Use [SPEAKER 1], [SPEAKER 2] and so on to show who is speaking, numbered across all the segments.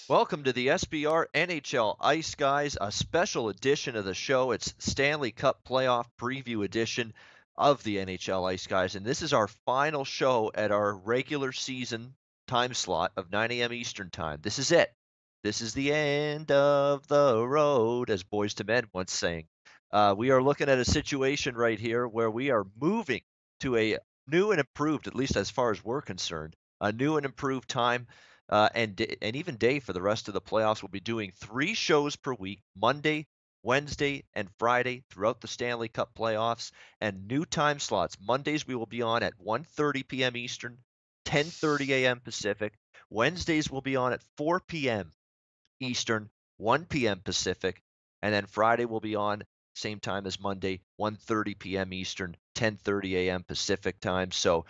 [SPEAKER 1] Welcome to the SBR NHL Ice Guys, a special edition of the show. It's Stanley Cup Playoff Preview edition of the NHL Ice Guys, and this is our final show at our regular season time slot of 9 a.m. Eastern Time. This is it. This is the end of the road, as Boys to Men once sang. We are looking at a situation right here where we are moving to a new and improved, at least as far as we're concerned, a new and improved time and even day for the rest of the playoffs. We'll be doing 3 shows per week: Monday, Wednesday, and Friday throughout the Stanley Cup playoffs, and new time slots. Mondays we will be on at 1:30 p.m. Eastern, 10:30 a.m. Pacific. Wednesdays we'll be on at 4 p.m. Eastern, 1 p.m. Pacific, and then Friday we'll be on same time as Monday, 1:30 p.m. Eastern, 10:30 a.m. Pacific time. So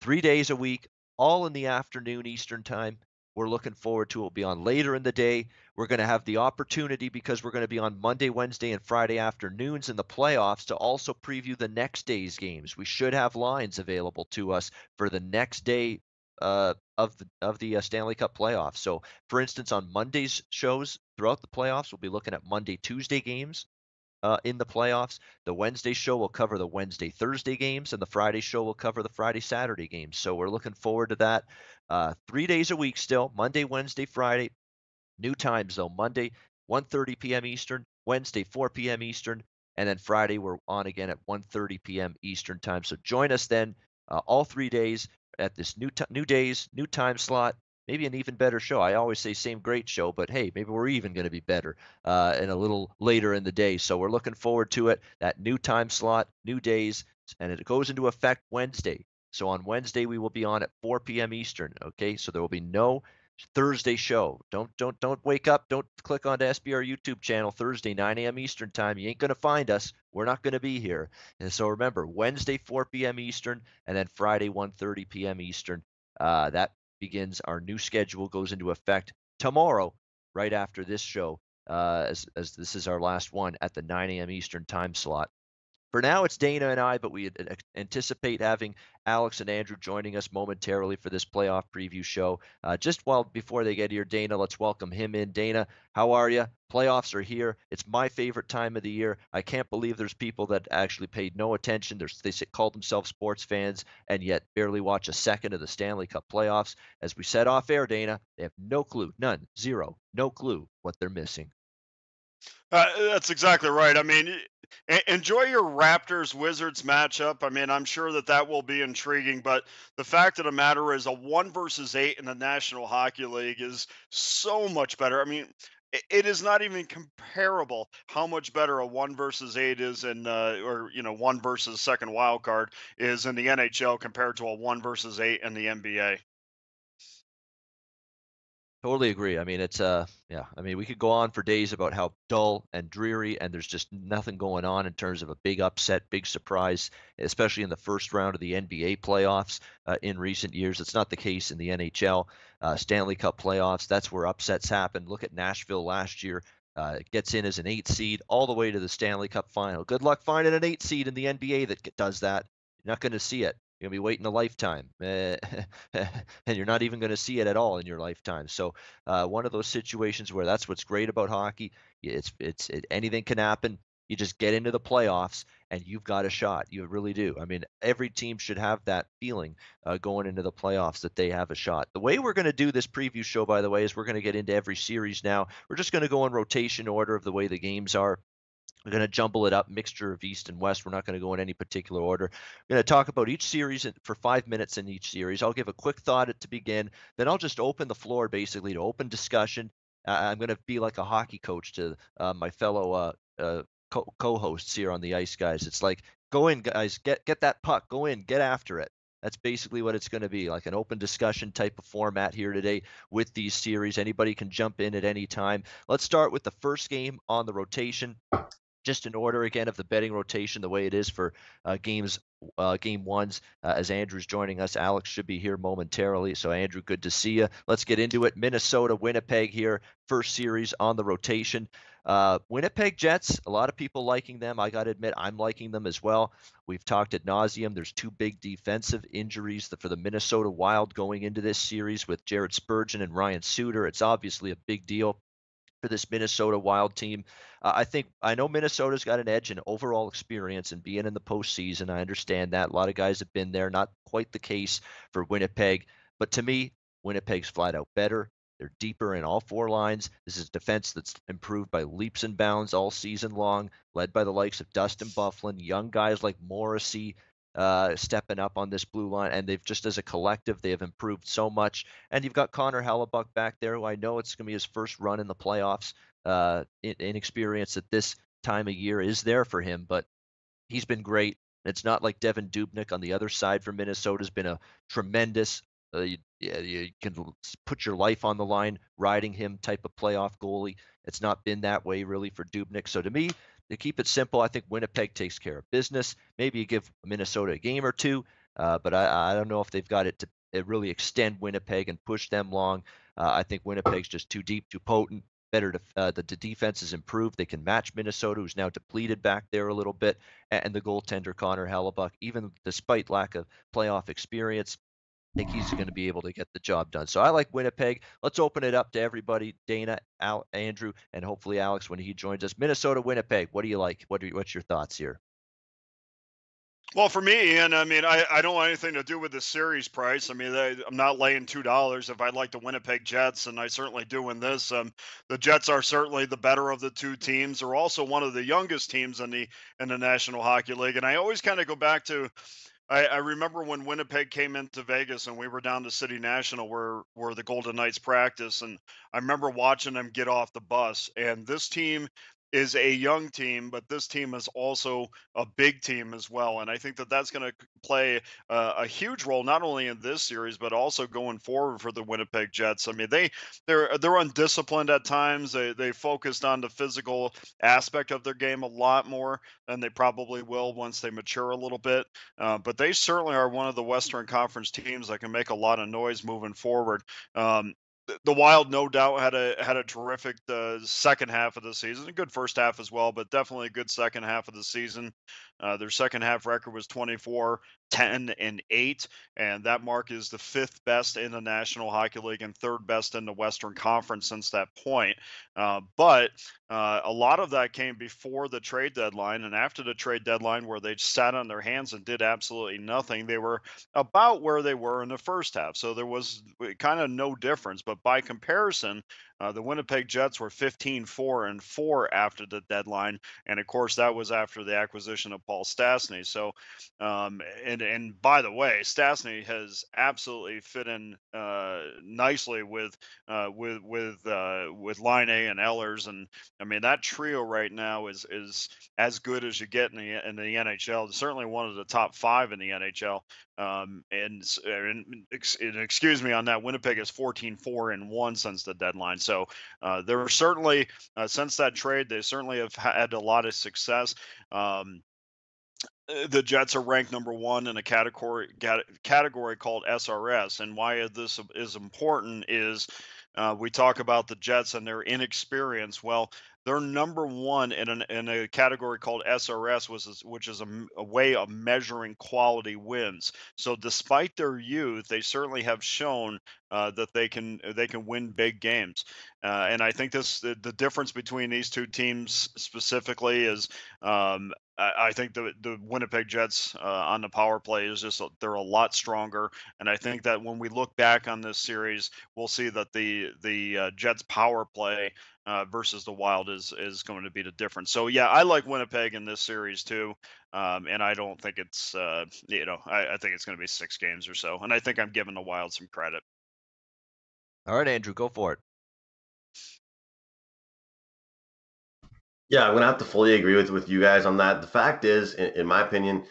[SPEAKER 1] 3 days a week, all in the afternoon Eastern time. We're looking forward to it. We'll be on later in the day. We're going to have the opportunity, because we're going to be on Monday, Wednesday, and Friday afternoons in the playoffs, to also preview the next day's games. We should have lines available to us for the next day of the Stanley Cup playoffs. So, for instance, on Monday's shows throughout the playoffs, we'll be looking at Monday, Tuesday games in the playoffs. The Wednesday show will cover the Wednesday, Thursday games, and the Friday show will cover the Friday, Saturday games. So we're looking forward to that. 3 days a week still: Monday, Wednesday, Friday. New times though: Monday, 1:30 p.m. Eastern; Wednesday, 4 p.m. Eastern; and then Friday we're on again at 1:30 p.m. Eastern time. So join us then, all 3 days at this new days, new time slot. Maybe an even better show. I always say same great show, but hey, maybe we're even going to be better and a little later in the day. So we're looking forward to it. That new time slot, new days, and it goes into effect Wednesday. So on Wednesday we will be on at 4 p.m. Eastern. Okay, so there will be no Thursday show. Don't wake up. Don't click on the SBR YouTube channel Thursday 9 a.m. Eastern time. You ain't gonna find us. We're not gonna be here. And so remember, Wednesday 4 p.m. Eastern, and then Friday 1:30 p.m. Eastern. That begins our new schedule. Goes into effect tomorrow, right after this show, as this is our last one at the 9 a.m. Eastern time slot. For now, it's Dana and I, but we anticipate having Alex and Andrew joining us momentarily for this playoff preview show. Just while before they get here, Dana, let's welcome him in. Dana, how are you? Playoffs are here. It's my favorite time of the year. I can't believe there's people that actually paid no attention. Call themselves sports fans and yet barely watch a second of the Stanley Cup playoffs. As we said off air, Dana, they have no clue, none, zero, no clue what they're missing.
[SPEAKER 2] That's exactly right. I mean, enjoy your Raptors Wizards matchup. I mean, I'm sure that will be intriguing, but the fact of the matter is, a 1 versus 8 in the National Hockey League is so much better. I mean, it is not even comparable how much better a 1 versus 8 is in, or, 1 versus second wild card is in the NHL compared to a 1 versus 8 in the NBA.
[SPEAKER 1] Totally agree. I mean, yeah. I mean, we could go on for days about how dull and dreary, and there's just nothing going on in terms of a big upset, big surprise, especially in the first round of the NBA playoffs in recent years. It's not the case in the NHL Stanley Cup playoffs. That's where upsets happen. Look at Nashville last year. It gets in as an 8 seed all the way to the Stanley Cup final. Good luck finding an 8 seed in the NBA that does that. You're not going to see it. You're gonna be waiting a lifetime, and you're not even going to see it at all in your lifetime. So, one of those situations where that's what's great about hockey. Anything can happen. You just get into the playoffs, and you've got a shot. You really do. I mean, every team should have that feeling going into the playoffs that they have a shot. The way we're going to do this preview show, by the way, is we're going to get into every series now. We're just going to go in rotation order of the way the games are. We're going to jumble it up, mixture of East and West. We're not going to go in any particular order. We're going to talk about each series for 5 minutes in each series. I'll give a quick thought to begin. Then I'll just open the floor basically to open discussion. I'm going to be like a hockey coach to my fellow co-hosts here on the Ice Guys. It's like, go in, guys, get that puck, go in, get after it. That's basically what it's going to be, like an open discussion type of format here today with these series. Anybody can jump in at any time. Let's start with the first game on the rotation. just in order again of the betting rotation, the way it is for game ones. As Andrew's joining us, Alex should be here momentarily. So, Andrew, good to see you. Let's get into it. Minnesota, Winnipeg here, first series on the rotation. Winnipeg Jets, a lot of people liking them. I got to admit, I'm liking them as well. We've talked ad nauseum. There's two big defensive injuries for the Minnesota Wild going into this series with Jared Spurgeon and Ryan Suter. It's obviously a big deal for this Minnesota Wild team. I know Minnesota's got an edge in overall experience and being in the postseason. I understand that. A lot of guys have been there. Not quite the case for Winnipeg. But to me, Winnipeg's flat out better. They're deeper in all four lines. This is defense that's improved by leaps and bounds all season long, led by the likes of Dustin Byfuglien, young guys like Morrissey, stepping up on this blue line, and they've just as a collective they have improved so much. And you've got Connor Hellebuck back there, who I know it's going to be his first run in the playoffs. Inexperience at this time of year is there for him, but he's been great. It's not like Devin Dubnyk on the other side for Minnesota has been a tremendous. You can put your life on the line riding him type of playoff goalie. It's not been that way really for Dubnyk. So to me, to keep it simple, I think Winnipeg takes care of business. Maybe you give Minnesota a game or two, but I don't know if they've got it to really extend Winnipeg and push them long. I think Winnipeg's just too deep, too potent. Better the defense is improved. They can match Minnesota, who's now depleted back there a little bit, and the goaltender Connor Hellebuck, even despite lack of playoff experience, I think he's going to be able to get the job done. So I like Winnipeg. Let's open it up to everybody. Dana, Andrew, and hopefully Alex when he joins us. Minnesota, Winnipeg. What do you like? What's your thoughts here?
[SPEAKER 2] Well, for me, Ian, I mean, I don't want anything to do with the series price. I mean, I'm not laying $2 if I like the Winnipeg Jets, and I certainly do in this. The Jets are certainly the better of the two teams. They're also one of the youngest teams in the National Hockey League, and I always kind of go back to I remember when Winnipeg came into Vegas and we were down to City National where the Golden Knights practice, and I remember watching them get off the bus. And this team is a young team, but this team is also a big team as well. And I think that that's going to play a huge role not only in this series but also going forward for the Winnipeg Jets. I mean, they're undisciplined at times. They focused on the physical aspect of their game a lot more than they probably will once they mature a little bit. But they certainly are one of the Western Conference teams that can make a lot of noise moving forward. The Wild, no doubt, had a terrific second half of the season, a good first half as well, but definitely a good second half of the season. Their second half record was 24-10-8, and that mark is the fifth best in the National Hockey League and third best in the Western Conference since that point. But a lot of that came before the trade deadline, and after the trade deadline, where they sat on their hands and did absolutely nothing. They were about where they were in the first half, so there was kind of no difference. But by comparison, the Winnipeg Jets were 15-4-4 after the deadline, and of course that was after the acquisition of Paul Stastny. So, and by the way, Stastny has absolutely fit in nicely with Line A and Ellers, and I mean that trio right now is as good as you get in the NHL. Certainly one of the top five in the NHL. And excuse me on that, Winnipeg is 14-4-1 since the deadline. So there are certainly since that trade, they certainly have had a lot of success. The Jets are ranked number one in a category called SRS, and why this is important is we talk about the Jets and their inexperience. Well, they're number one in a category called SRS, which is a way of measuring quality wins. So, despite their youth, they certainly have shown that they can win big games. And I think the difference between these two teams specifically is. I think the Winnipeg Jets on the power play is they're a lot stronger, and I think that when we look back on this series, we'll see that the Jets power play versus the Wild is going to be the difference. So yeah, I like Winnipeg in this series too, and I don't think it's I think it's going to be 6 games or so, and I think I'm giving the Wild some credit.
[SPEAKER 1] All right, Andrew, go for it.
[SPEAKER 3] Yeah, I'm gonna have to fully agree with you guys on that. The fact is, in my opinion,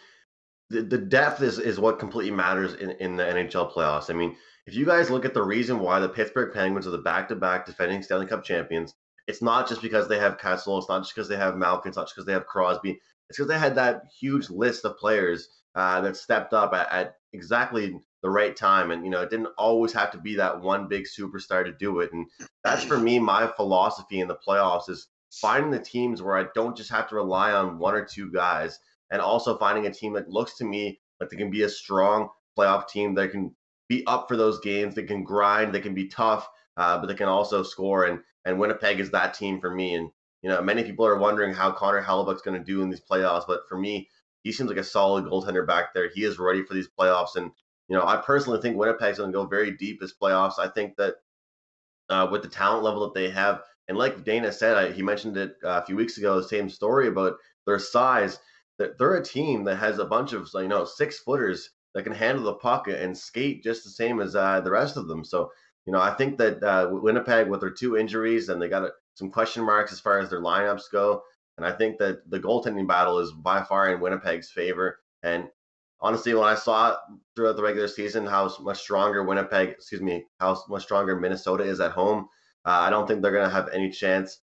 [SPEAKER 3] the depth is what completely matters in the NHL playoffs. I mean, if you guys look at the reason why the Pittsburgh Penguins are the back-to-back defending Stanley Cup champions, it's not just because they have Kessel, it's not just because they have Malkin, it's not just because they have Crosby. It's because they had that huge list of players that stepped up at exactly the right time, and it didn't always have to be that one big superstar to do it. And that's for me my philosophy in the playoffs is finding the teams where I don't just have to rely on one or two guys, and also finding a team that looks to me like they can be a strong playoff team that can be up for those games, they can grind, they can be tough, but they can also score. And Winnipeg is that team for me. And many people are wondering how Connor Hellebuyck's going to do in these playoffs, but for me, he seems like a solid goaltender back there. He is ready for these playoffs, and I personally think Winnipeg's going to go very deep this playoffs. I think that with the talent level that they have. And like Dana said, he mentioned it a few weeks ago, the same story about their size. That they're a team that has a bunch of 6-footers that can handle the puck and skate just the same as the rest of them. So I think that Winnipeg, with their two injuries, and they got some question marks as far as their lineups go. And I think that the goaltending battle is by far in Winnipeg's favor. And honestly, when I saw throughout the regular season how much stronger how much stronger Minnesota is at home, I don't think they're going to have any chance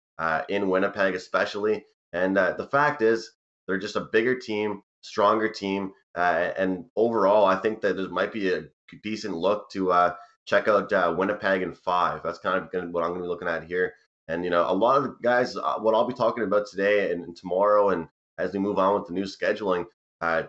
[SPEAKER 3] in Winnipeg, especially. And the fact is, they're just a bigger team, stronger team, and overall, I think that there might be a decent look to check out Winnipeg in 5. That's kind of what I'm going to be looking at here. And a lot of the guys, what I'll be talking about today and tomorrow, and as we move on with the new scheduling,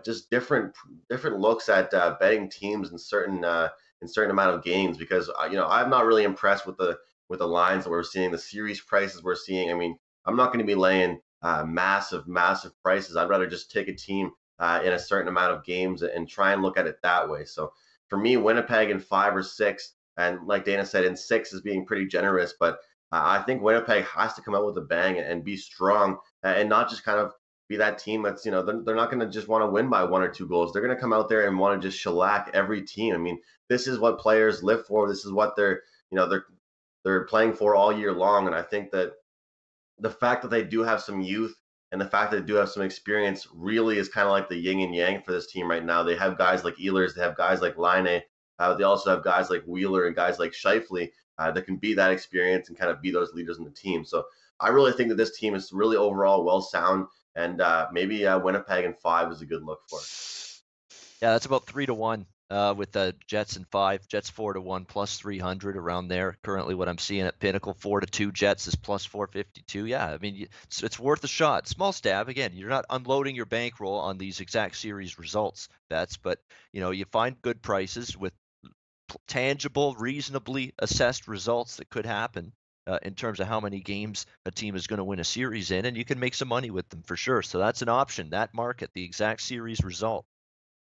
[SPEAKER 3] just different looks at betting teams in certain amount of games, because I'm not really impressed with the lines that we're seeing, the series prices we're seeing. I mean, I'm not going to be laying massive prices. I'd rather just take a team in a certain amount of games and try and look at it that way. So for me, Winnipeg in 5 or 6, and like Dana said, in 6 is being pretty generous, but I think Winnipeg has to come out with a bang and be strong, and not just kind of be that team that's they're not going to just want to win by 1 or 2 goals. They're going to come out there and want to just shellac every team. I mean, this is what players live for. This is what they're playing for all year long. And I think that the fact that they do have some youth and the fact that they do have some experience really is kind of like the yin and yang for this team right now. They have guys like Ehlers, they have guys like Laine, they also have guys like Wheeler and guys like Scheifele that can be that experience and kind of be those leaders in the team. So I really think that this team is really overall well sound, and maybe Winnipeg in 5 is a good look for it.
[SPEAKER 1] Yeah, that's about 3-1 with the Jets in 5. Jets 4-1 plus 300 around there. Currently, what I'm seeing at Pinnacle, 4-2. Jets is plus 452. Yeah, I mean, it's worth a shot. Small stab. Again, you're not unloading your bankroll on these exact series results bets, but you find good prices with tangible, reasonably assessed results that could happen in terms of how many games a team is going to win a series in, and you can make some money with them for sure. So that's an option. That market, the exact series result.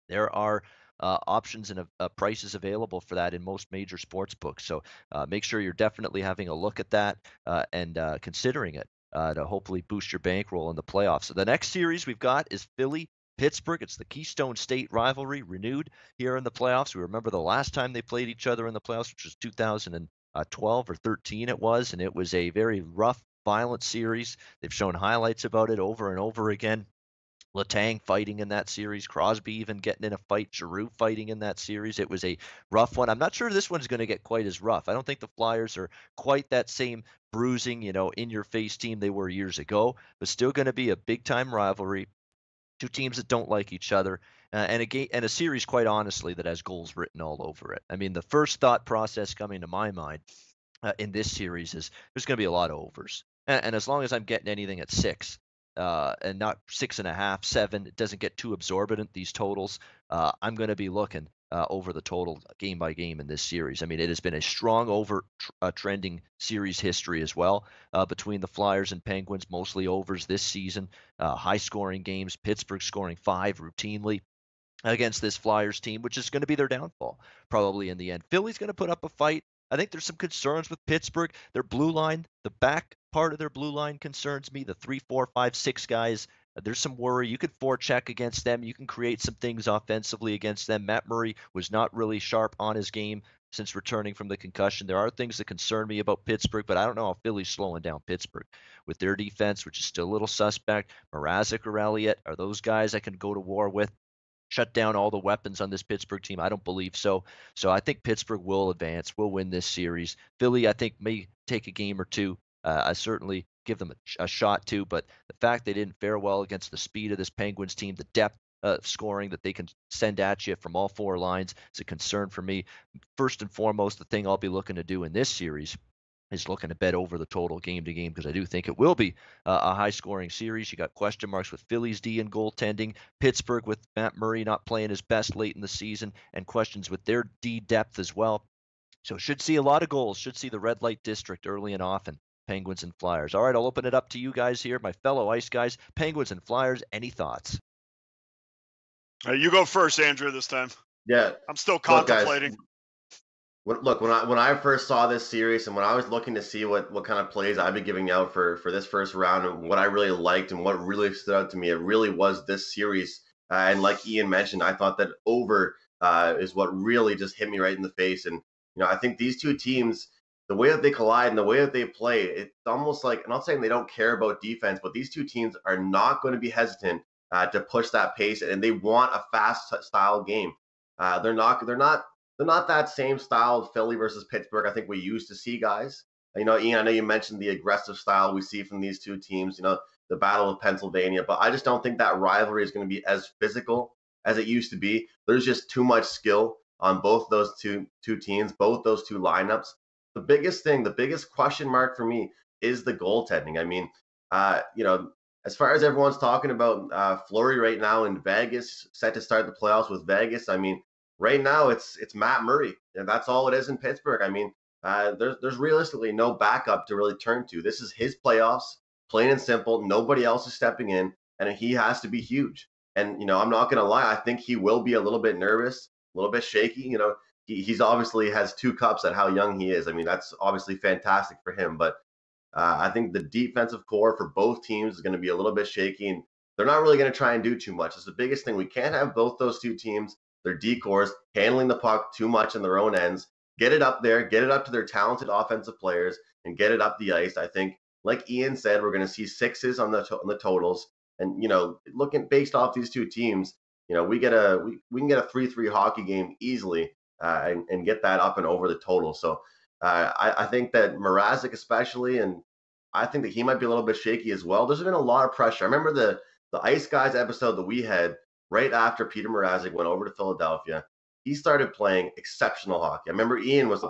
[SPEAKER 1] There are options and prices available for that in most major sports books. So make sure you're definitely having a look at that and considering it to hopefully boost your bankroll in the playoffs. So the next series we've got is Philly Pittsburgh. It's the Keystone State rivalry renewed here in the playoffs. We remember the last time they played each other in the playoffs, which was 2012 or 13 it was, and it was a very rough, violent series. They've shown highlights about it over and over again. Letang fighting in that series, Crosby even getting in a fight, Giroux fighting in that series. It was a rough one. I'm not sure this one's going to get quite as rough. I don't think the Flyers are quite that same bruising, in-your-face team they were years ago, but still going to be a big-time rivalry. Two teams that don't like each other, and a series, quite honestly, that has goals written all over it. I mean, the first thought process coming to my mind in this series is there's going to be a lot of overs, and as long as I'm getting anything at 6, and not 6.5, 7, it doesn't get too absorbent, these totals. I'm going to be looking over the total game by game in this series. I mean, it has been a strong over trending series history as well between the Flyers and Penguins, mostly overs this season. High scoring games, Pittsburgh scoring 5 routinely against this Flyers team, which is going to be their downfall probably in the end. Philly's going to put up a fight. I think there's some concerns with Pittsburgh. Their blue line, the back part of their blue line concerns me. The 3, 4, 5, 6 guys, there's some worry. You could forecheck against them. You can create some things offensively against them. Matt Murray was not really sharp on his game since returning from the concussion. There are things that concern me about Pittsburgh, but I don't know how Philly's slowing down Pittsburgh with their defense, which is still a little suspect. Mrazek or Elliott, are those guys I can go to war with? Shut down all the weapons on this Pittsburgh team? I don't believe so. So I think Pittsburgh will advance, will win this series. Philly, I think, may take a game or two I certainly give them a shot too. But the fact they didn't fare well against the speed of this Penguins team, the depth scoring that they can send at you from all four lines is a concern for me. First and foremost, the thing I'll be looking to do in this series is looking to bet over the total game to game because I do think it will be a high scoring series. You got question marks with Phillies D and goaltending, Pittsburgh with Matt Murray not playing his best late in the season, and questions with their D depth as well. So should see a lot of goals, should see the red light district early and often. Penguins and Flyers. All right, I'll open it up to you guys here, my fellow Ice guys. Penguins and Flyers, any thoughts?
[SPEAKER 2] You go first, Andrew, this time.
[SPEAKER 3] Yeah.
[SPEAKER 2] I'm still
[SPEAKER 3] Look, guys,
[SPEAKER 2] contemplating.
[SPEAKER 3] when I first saw this series and when I was looking to see what kind of plays I'd be giving out for this first round and what I really liked and what really stood out to me, it really was this series. And like Ian mentioned, I thought that over is what really just hit me right in the face. And I think these two teams, the way that they collide and the way that they play, it's almost like, I'm not saying they don't care about defense, but these two teams are not going to be hesitant to push that pace, and they want a fast style game. They're not that same style of Philly versus Pittsburgh I think we used to see, guys. Ian, I know you mentioned the aggressive style we see from these two teams, the Battle of Pennsylvania, but I just don't think that rivalry is going to be as physical as it used to be. There's just too much skill on both those two teams, both those two lineups. The biggest question mark for me is the goaltending. I mean, as far as everyone's talking about Fleury right now in Vegas, set to start the playoffs with Vegas, I mean, right now it's Matt Murray, and that's all it is in Pittsburgh. I mean, there's realistically no backup to really turn to. This is his playoffs, plain and simple. Nobody else is stepping in, and he has to be huge. And I'm not gonna lie, I think he will be a little bit nervous, a little bit shaky. He's obviously has 2 cups at how young he is. I mean, that's obviously fantastic for him, but I think the defensive core for both teams is going to be a little bit shaky, and they're not really going to try and do too much. It's the biggest thing. We can't have both those two teams, their decors, handling the puck too much in their own ends. Get it up there, get it up to their talented offensive players, and get it up the ice. I think, like Ian said, we're going to see sixes on the totals, and looking based off these two teams, we can get a 3-3 hockey game easily, and get that up and over the total. So. I think that Mrazek especially, and I think that he might be a little bit shaky as well. There's been a lot of pressure. I remember the Ice Guys episode that we had right after Peter Mrazek went over to Philadelphia. He started playing exceptional hockey. I remember Ian was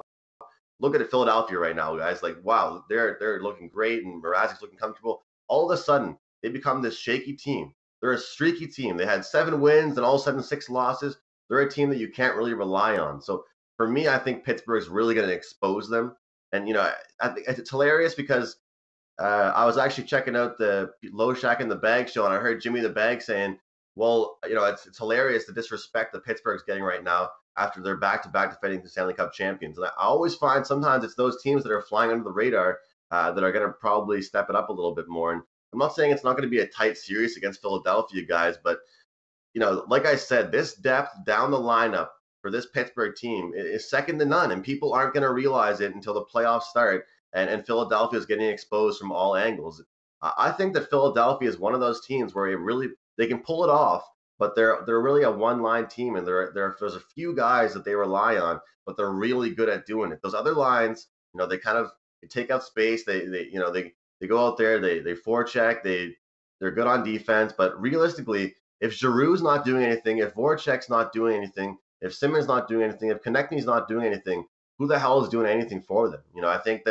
[SPEAKER 3] look at Philadelphia right now, guys. Like, wow, they're looking great, and Mrazek's looking comfortable. All of a sudden, they become this shaky team. They're a streaky team. They had 7 wins and all of a sudden 6 losses. They're a team that you can't really rely on. So for me, I think Pittsburgh's really going to expose them. And, I think it's hilarious because I was actually checking out the Low Shack in the Bag show, and I heard Jimmy the Bag saying, well, it's hilarious the disrespect that Pittsburgh's getting right now after they're back-to-back defending the Stanley Cup champions. And I always find sometimes it's those teams that are flying under the radar that are going to probably step it up a little bit more. And I'm not saying it's not going to be a tight series against Philadelphia, guys, but, like I said, this depth down the lineup for this Pittsburgh team is second to none, and people aren't going to realize it until the playoffs start, and Philadelphia is getting exposed from all angles. I think that Philadelphia is one of those teams where they can pull it off, but they're really a one-line team, and there's a few guys that they rely on, but they're really good at doing it. Those other lines, they kind of take up space. They go out there, they forecheck, they're good on defense, but realistically, if Giroux's not doing anything, if Voracek's not doing anything, if Simmons not doing anything, if Konechny's not doing anything, who the hell is doing anything for them? I think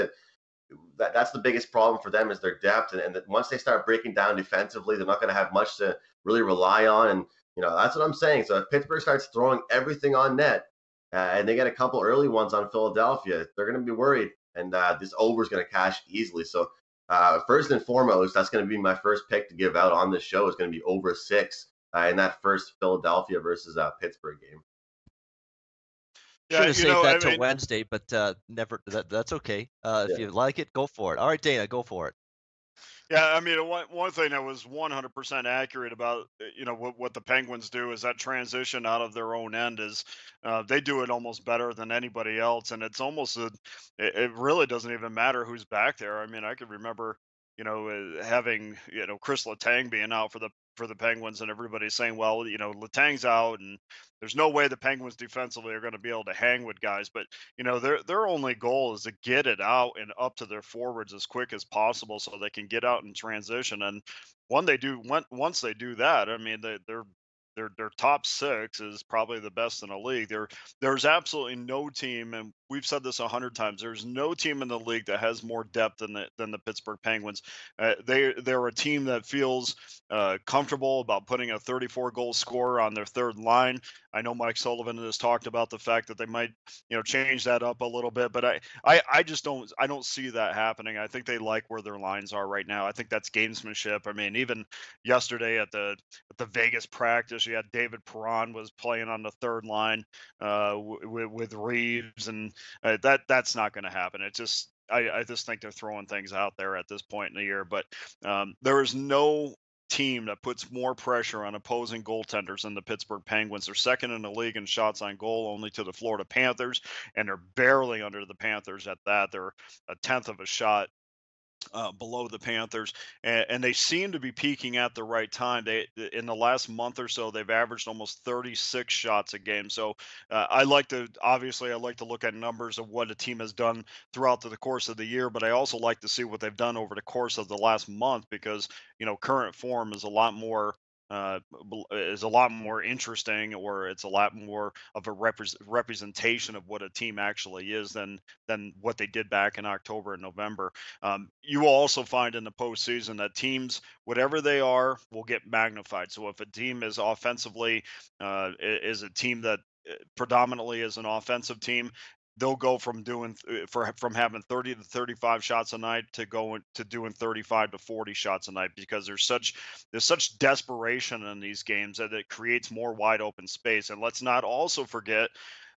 [SPEAKER 3] that's the biggest problem for them is their depth, and that once they start breaking down defensively, they're not going to have much to really rely on. And that's what I'm saying. So if Pittsburgh starts throwing everything on net, and they get a couple early ones on Philadelphia, they're going to be worried, and this over is going to cash easily. So first and foremost, that's going to be my first pick to give out on this show. Is going to be over 6 in that first Philadelphia versus Pittsburgh game.
[SPEAKER 1] Should have saved that till Wednesday, but never. That's okay. If you like it, go for it. All right, Dana, go for it.
[SPEAKER 2] Yeah, I mean, one thing that was 100% accurate about what the Penguins do is that transition out of their own end is they do it almost better than anybody else, and it's almost it really doesn't even matter who's back there. I mean, I could remember having Chris Letang being out for the Penguins, and everybody's saying, well, Letang's out, and there's no way the Penguins defensively are going to be able to hang with guys. But their only goal is to get it out and up to their forwards as quick as possible, so they can get out in transition. And once they do that, I mean, their top six is probably the best in the league. There's absolutely no team, and we've said this 100 times. There's no team in the league that has more depth than the Pittsburgh Penguins. They're a team that feels comfortable about putting a 34 goal scorer on their third line. I know Mike Sullivan has talked about the fact that they might change that up a little bit, but I just don't see that happening. I think they like where their lines are right now. I think that's gamesmanship. I mean, even yesterday at the Vegas practice, you had David Perron was playing on the third line with Reeves, and that's not going to happen. I just think they're throwing things out there at this point in the year. But there is no team that puts more pressure on opposing goaltenders than the Pittsburgh Penguins. They're second in the league in shots on goal, only to the Florida Panthers, and they're barely under the Panthers at that. They're a tenth of a shot below the Panthers, and they seem to be peaking at the right time. They in the last month or so, they've averaged almost 36 shots a game. So I like to look at numbers of what a team has done throughout the course of the year, but I also like to see what they've done over the course of the last month, because current form is a lot more. Is a lot more interesting, or it's a lot more of a representation of what a team actually is than what they did back in October and November. You will also find in the postseason that teams, whatever they are, will get magnified. So if a team is offensively, is a team that predominantly is an offensive team, they'll go from from having 30 to 35 shots a night to going to doing 35 to 40 shots a night, because there's such desperation in these games that it creates more wide open space. And let's not also forget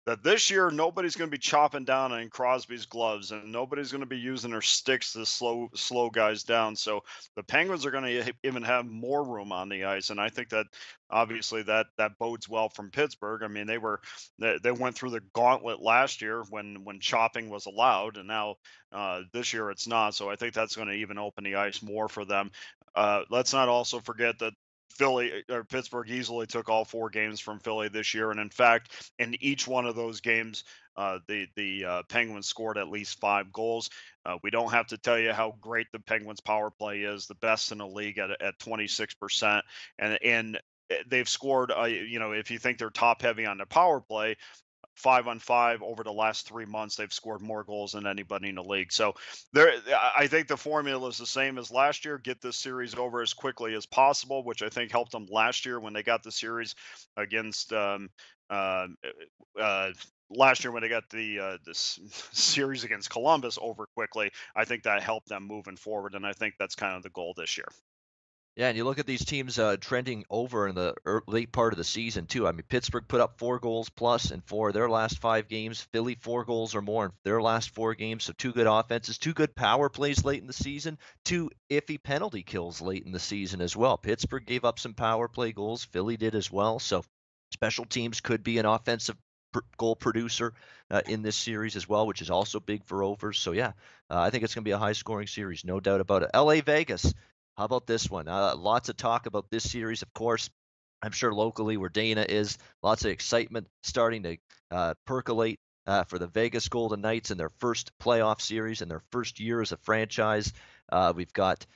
[SPEAKER 2] that this year nobody's going to be chopping down on Crosby's gloves, and nobody's going to be using their sticks to slow guys down. So the Penguins are going to even have more room on the ice, and I think that obviously that bodes well from Pittsburgh. I mean, they went through the gauntlet last year when chopping was allowed, and now this year it's not. So I think that's going to even open the ice more for them. Let's not also forget that Pittsburgh easily took all 4 games from Philly this year, and in fact, in each one of those games, the Penguins scored at least 5 goals. We don't have to tell you how great the Penguins power play is, the best in the league at 26%, and they've scored. If you think they're top heavy on the power play, 5-on-5 over the last 3 months, they've scored more goals than anybody in the league. So I think the formula is the same as last year. Get this series over as quickly as possible, which I think helped them last year when they got the series against uh, last year when they got this series against Columbus over quickly. I think that helped them moving forward, and I think that's kind of the goal this year.
[SPEAKER 1] Yeah, and you look at these teams trending over in the late part of the season too. I mean, Pittsburgh put up 4 goals plus in 4 of their last 5 games. Philly 4 goals or more in their last 4 games. So 2 good offenses, 2 good power plays late in the season, 2 iffy penalty kills late in the season as well. Pittsburgh gave up some power play goals. Philly did as well. So special teams could be an offensive goal producer in this series as well, which is also big for overs. So yeah, I think it's going to be a high scoring series, no doubt about it. LA Vegas. How about this one? Lots of talk about this series, of course. I'm sure locally where Dana is, lots of excitement starting to percolate for the Vegas Golden Knights in their first playoff series in their first year as a franchise. We've got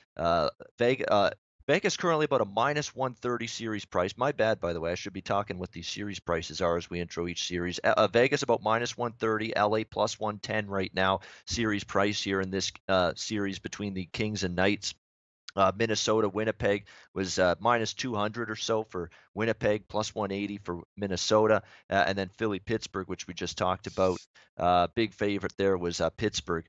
[SPEAKER 1] Vegas currently about a minus 130 series price. My bad, by the way. I should be talking what these series prices are as we intro each series. Vegas about minus 130, LA plus 110 right now. Series price here in this series between the Kings and Knights. Minnesota, Winnipeg was minus 200 or so for Winnipeg, plus 180 for Minnesota, and then Philly, Pittsburgh, which we just talked about. Big favorite there was Pittsburgh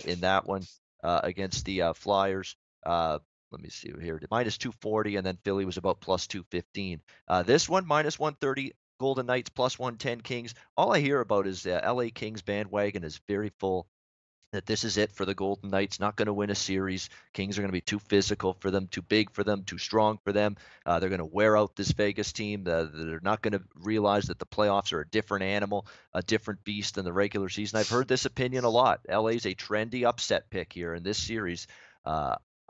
[SPEAKER 1] in that one against the Flyers. Let me see here, minus 240, and then Philly was about plus 215. This one, minus 130. Golden Knights plus 110 Kings. All I hear about is LA Kings bandwagon is very full. That this is it for the Golden Knights, not going to win a series. Kings are going to be too physical for them, too big for them, too strong for them. They're going to wear out this Vegas team. They're not going to realize that the playoffs are a different animal, a different beast than the regular season. I've heard this opinion a lot. LA's a trendy upset pick here in this series.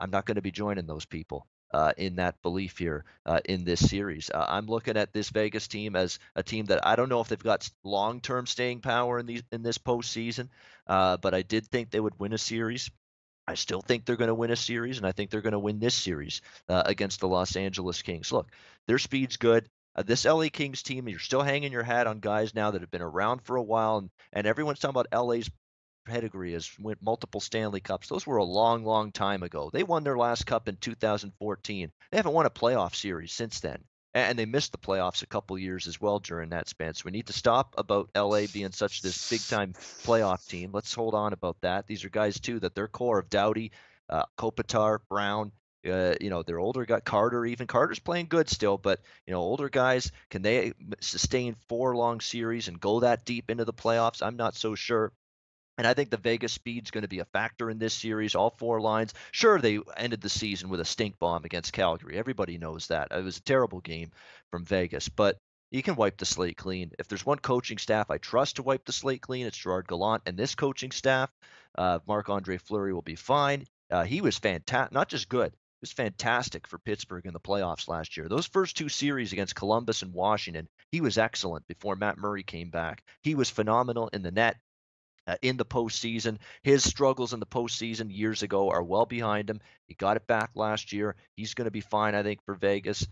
[SPEAKER 1] I'm not going to be joining those people in that belief here in this series. I'm looking at this Vegas team as a team that I don't know if they've got long-term staying power in this postseason, but I did think they would win a series. I still think they're going to win a series, and I think they're going to win this series against the Los Angeles Kings. Look, their speed's good. This LA Kings team, you're still hanging your hat on guys now that have been around for a while, and everyone's talking about LA's pedigree as win multiple Stanley Cups. Those were a long, long time ago. They won their last cup in 2014. They haven't won a playoff series since then. And they missed the playoffs a couple years as well during that span. So we need to stop about LA being such this big time playoff team. Let's hold on about that. These are guys too that their core of Doughty, Kopitar, Brown, their older guy Carter. Even Carter's playing good still, but older guys, can they sustain 4 long series and go that deep into the playoffs? I'm not so sure. And I think the Vegas speed's going to be a factor in this series. All 4 lines. Sure, they ended the season with a stink bomb against Calgary. Everybody knows that. It was a terrible game from Vegas, but you can wipe the slate clean. If there's one coaching staff I trust to wipe the slate clean, it's Gerard Gallant. And this coaching staff, Marc-Andre Fleury will be fine. He was fantastic, not just good. He was fantastic for Pittsburgh in the playoffs last year. Those first 2 series against Columbus and Washington, he was excellent before Matt Murray came back. He was phenomenal in the net in the postseason. His struggles in the postseason years ago are well behind him. He got it back last year. He's going to be fine, I think, for Vegas.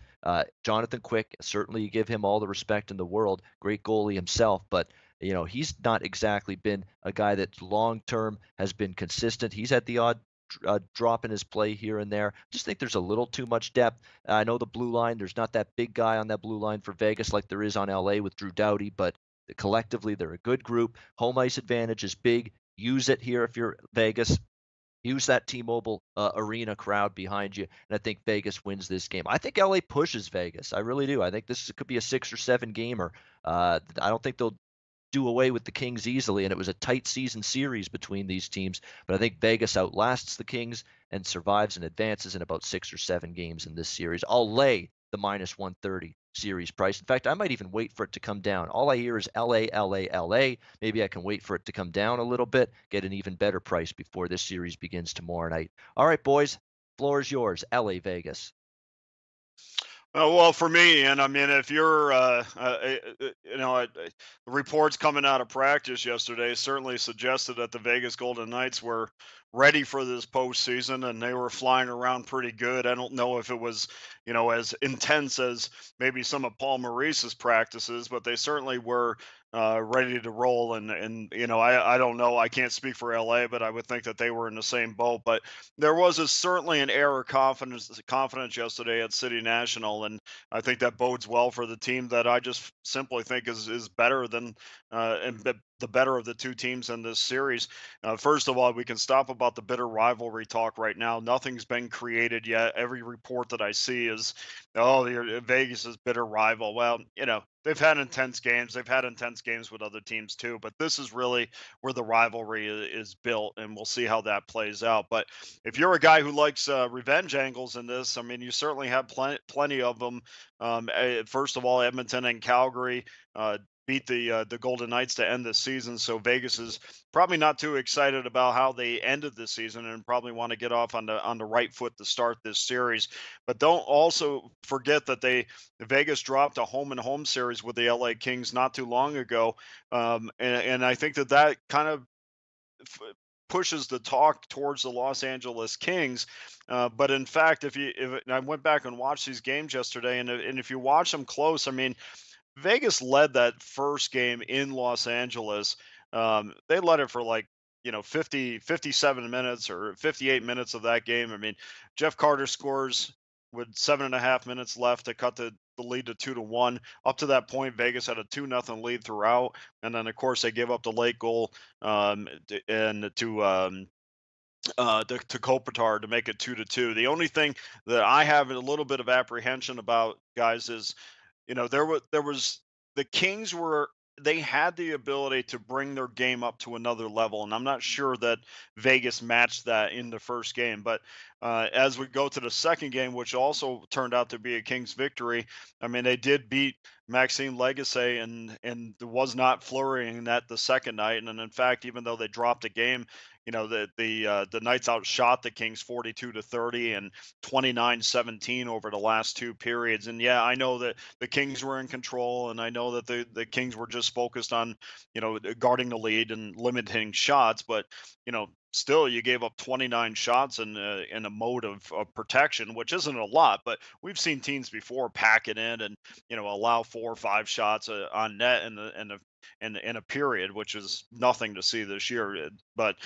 [SPEAKER 1] Jonathan Quick, certainly you give him all the respect in the world. Great goalie himself, but he's not exactly been a guy that long term has been consistent. He's had the odd drop in his play here and there. Just think there's a little too much depth. I know the blue line, there's not that big guy on that blue line for Vegas like there is on LA with Drew Doughty, but collectively they're a good group. Home ice advantage is big. Use it here if you're Vegas. Use that T-Mobile Arena crowd behind you, and I think Vegas wins this game. I think LA pushes Vegas. I really do. I think this could be a 6 or 7 gamer. I don't think they'll do away with the Kings easily, and it was a tight season series between these teams. But I think Vegas outlasts the Kings and survives and advances in about 6 or 7 games in this series. I'll lay the minus 130 series price. In fact, I might even wait for it to come down. All I hear is LA, LA, LA. Maybe I can wait for it to come down a little bit, get an even better price before this series begins tomorrow night. All right, boys, floor is yours. LA, Vegas.
[SPEAKER 2] Well, for me, and I mean, if you're, reports coming out of practice yesterday certainly suggested that the Vegas Golden Knights were ready for this postseason and they were flying around pretty good. I don't know if it was, as intense as maybe some of Paul Maurice's practices, but they certainly were ready to roll. And I don't know. I can't speak for LA, but I would think that they were in the same boat. But there was certainly an air of confidence yesterday at City National, and I think that bodes well for the team that I just simply think is better than the better of the 2 teams in this series. First of all, we can stop about the bitter rivalry talk right now. Nothing's been created yet. Every report that I see is, oh, Vegas is bitter rival. Well, they've had intense games. They've had intense games with other teams too, but this is really where the rivalry is built, and we'll see how that plays out. But if you're a guy who likes revenge angles in this, I mean, you certainly have plenty of them. First of all, Edmonton and Calgary beat the Golden Knights to end the season, so Vegas is probably not too excited about how they ended the season and probably want to get off on the right foot to start this series. But don't also forget that Vegas dropped a home and home series with the LA Kings not too long ago, and I think that kind of pushes the talk towards the Los Angeles Kings. But in fact, if I went back and watched these games yesterday, and if you watch them close, I mean, Vegas led that first game in Los Angeles. They led it for 57 minutes or 58 minutes of that game. I mean, Jeff Carter scores with 7.5 minutes left to cut the lead to 2-1. Up to that point, Vegas had a 2-0 lead throughout. And then, of course, they gave up the late goal and to Kopitar to make it 2-2. The only thing that I have a little bit of apprehension about, guys, is there was the Kings they had the ability to bring their game up to another level, and I'm not sure that Vegas matched that in the first game. But as we go to the second game, which also turned out to be a Kings victory, I mean, they did beat Maxime Legacy, and was not flurrying that the second night. And in fact, even though they dropped a game, the Knights outshot the Kings 42-30 and 29-17 over the last two periods. And yeah, I know that the Kings were in control, and I know that the Kings were just focused on, guarding the lead and limiting shots, but still you gave up 29 shots in a mode of protection, which isn't a lot, but we've seen teams before pack it in and allow 4 or 5 shots on net in a period, which is nothing to see this year. But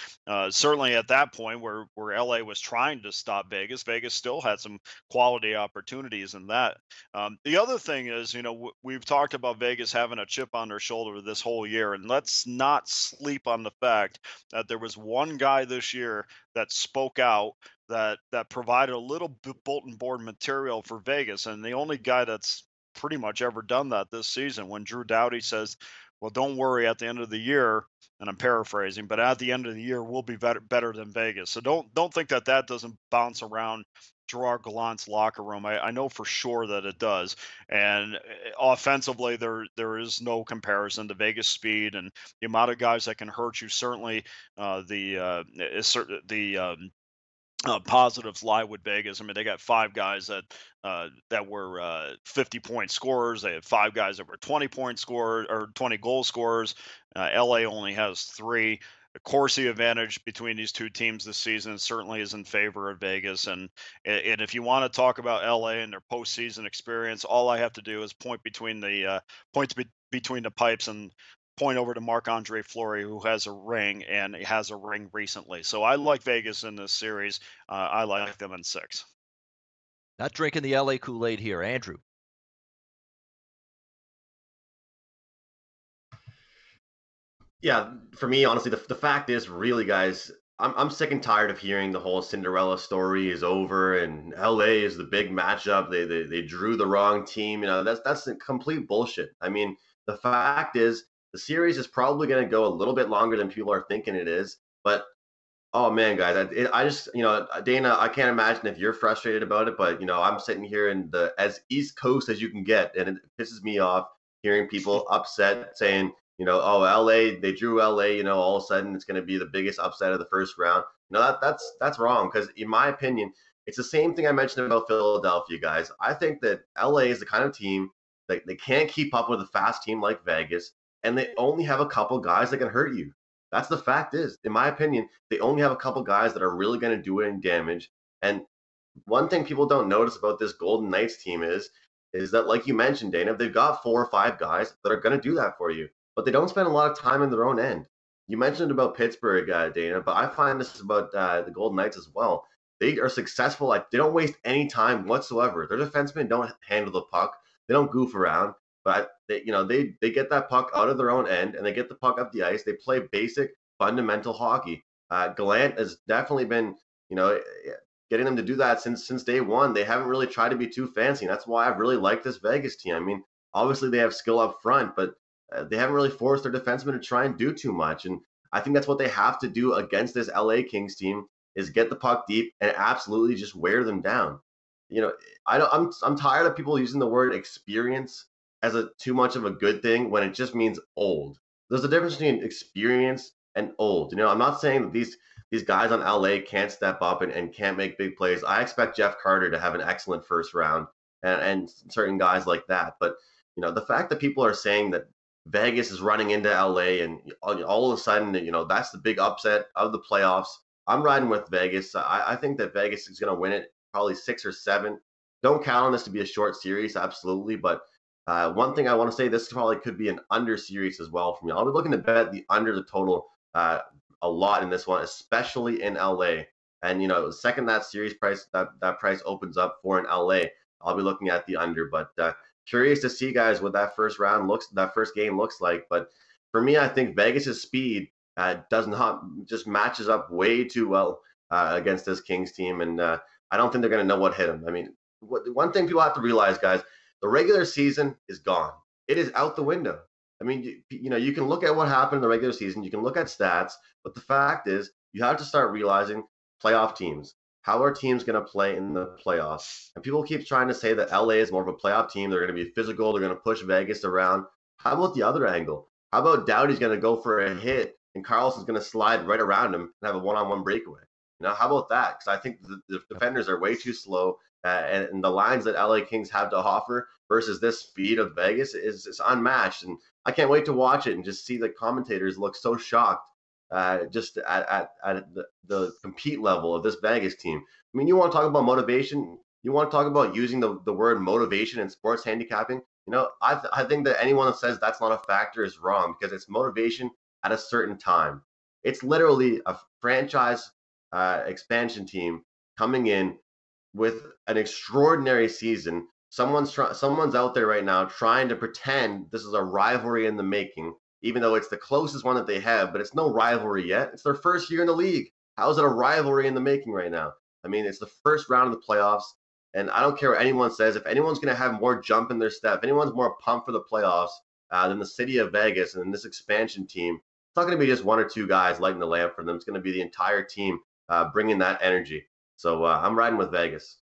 [SPEAKER 2] certainly at that point where LA was trying to stop Vegas, Vegas still had some quality opportunities in that. The other thing is, we've talked about Vegas having a chip on their shoulder this whole year, and let's not sleep on the fact that there was one guy this year that spoke out, that provided a little bulletin board material for Vegas, and the only guy that's pretty much ever done that this season, when Drew Doughty says, well, don't worry, at the end of the year, and I'm paraphrasing, but at the end of the year, we'll be better than Vegas. So don't think that doesn't bounce around Gerard Gallant's locker room. I know for sure that it does. And offensively, there is no comparison to Vegas speed and the amount of guys that can hurt you. Certainly, the positives lie with Vegas. I mean, they got 5 guys that were 50-point scorers. They had 5 guys that were 20-point scorers or 20 goal scorers. LA only has 3. The Corsi advantage between these two teams this season certainly is in favor of Vegas. And if you want to talk about LA and their postseason experience, all I have to do is point between the between the pipes and point over to Marc-Andre Fleury, who has a ring, and has a ring recently. So I like Vegas in this series. I like them in 6.
[SPEAKER 1] Not drinking the LA Kool-Aid here. Andrew.
[SPEAKER 3] Yeah, for me, honestly, the fact is, really, guys, I'm sick and tired of hearing the whole Cinderella story is over and LA is the big matchup. They drew the wrong team. That's complete bullshit. I mean, the fact is, the series is probably going to go a little bit longer than people are thinking it is. But oh man, guys, I just, Dana, I can't imagine if you're frustrated about it, but I'm sitting here in the as East Coast as you can get, and it pisses me off hearing people upset saying, oh, LA, they drew LA, all of a sudden it's going to be the biggest upset of the first round. That's wrong, because in my opinion, it's the same thing I mentioned about Philadelphia, guys. I think that LA is the kind of team that they can't keep up with a fast team like Vegas, and they only have a couple guys that can hurt you. That's the fact is, in my opinion, they only have a couple guys that are really going to do any damage. And one thing people don't notice about this Golden Knights team is that, like you mentioned, Dana, they've got 4 or 5 guys that are going to do that for you, but they don't spend a lot of time in their own end. You mentioned about Pittsburgh, Dana, but I find this about the Golden Knights as well. They are successful. They don't waste any time whatsoever. Their defensemen don't handle the puck. They don't goof around. But they get that puck out of their own end and they get the puck up the ice. They play basic fundamental hockey. Gallant has definitely been, getting them to do that since day one. They haven't really tried to be too fancy. And that's why I've really liked this Vegas team. I mean, obviously they have skill up front, but they haven't really forced their defensemen to try and do too much. And I think that's what they have to do against this LA Kings team is get the puck deep and absolutely just wear them down. I'm tired of people using the word experience as too much of a good thing when it just means old. There's a difference between experience and old. I'm not saying that these guys on LA can't step up and can't make big plays. I expect Jeff Carter to have an excellent first round and certain guys like that. But the fact that people are saying that Vegas is running into LA and all of a sudden that's the big upset of the playoffs. I'm riding with Vegas. I think that Vegas is going to win it probably 6 or 7. Don't count on this to be a short series, absolutely, but one thing I want to say, this probably could be an under series as well for me. I'll be looking to bet the under the total a lot in this one, especially in LA. And the second that series price that price opens up for in LA, I'll be looking at the under. But curious to see, guys, what that first game looks like. But for me, I think Vegas's speed does not just matches up way too well against this Kings team, and I don't think they're going to know what hit them. I mean, one thing people have to realize, guys. The regular season is gone. It is out the window. I mean, you can look at what happened in the regular season. You can look at stats, but the fact is you have to start realizing playoff teams. How are teams going to play in the playoffs? And people keep trying to say that LA is more of a playoff team. They're going to be physical. They're going to push Vegas around. How about the other angle? How about Doughty's going to go for a hit and Carlson's going to slide right around him and have a one-on-one breakaway. How about that? Because I think the defenders are way too slow, and the lines that LA Kings have to offer versus this speed of Vegas is unmatched. And I can't wait to watch it and just see the commentators look so shocked just at the compete level of this Vegas team. I mean, you want to talk about motivation? You want to talk about using the word motivation in sports handicapping? I think that anyone that says that's not a factor is wrong, because it's motivation at a certain time. It's literally a franchise expansion team coming in with an extraordinary season. Someone's out there right now trying to pretend this is a rivalry in the making, even though it's the closest one that they have, but it's no rivalry yet. It's their first year in the league. How is it a rivalry in the making right now? I mean, it's the first round of the playoffs, and I don't care what anyone says. If anyone's going to have more jump in their step, if anyone's more pumped for the playoffs than the city of Vegas and this expansion team, it's not going to be just one or two guys lighting the lamp for them. It's going to be the entire team bringing that energy. So I'm riding with Vegas.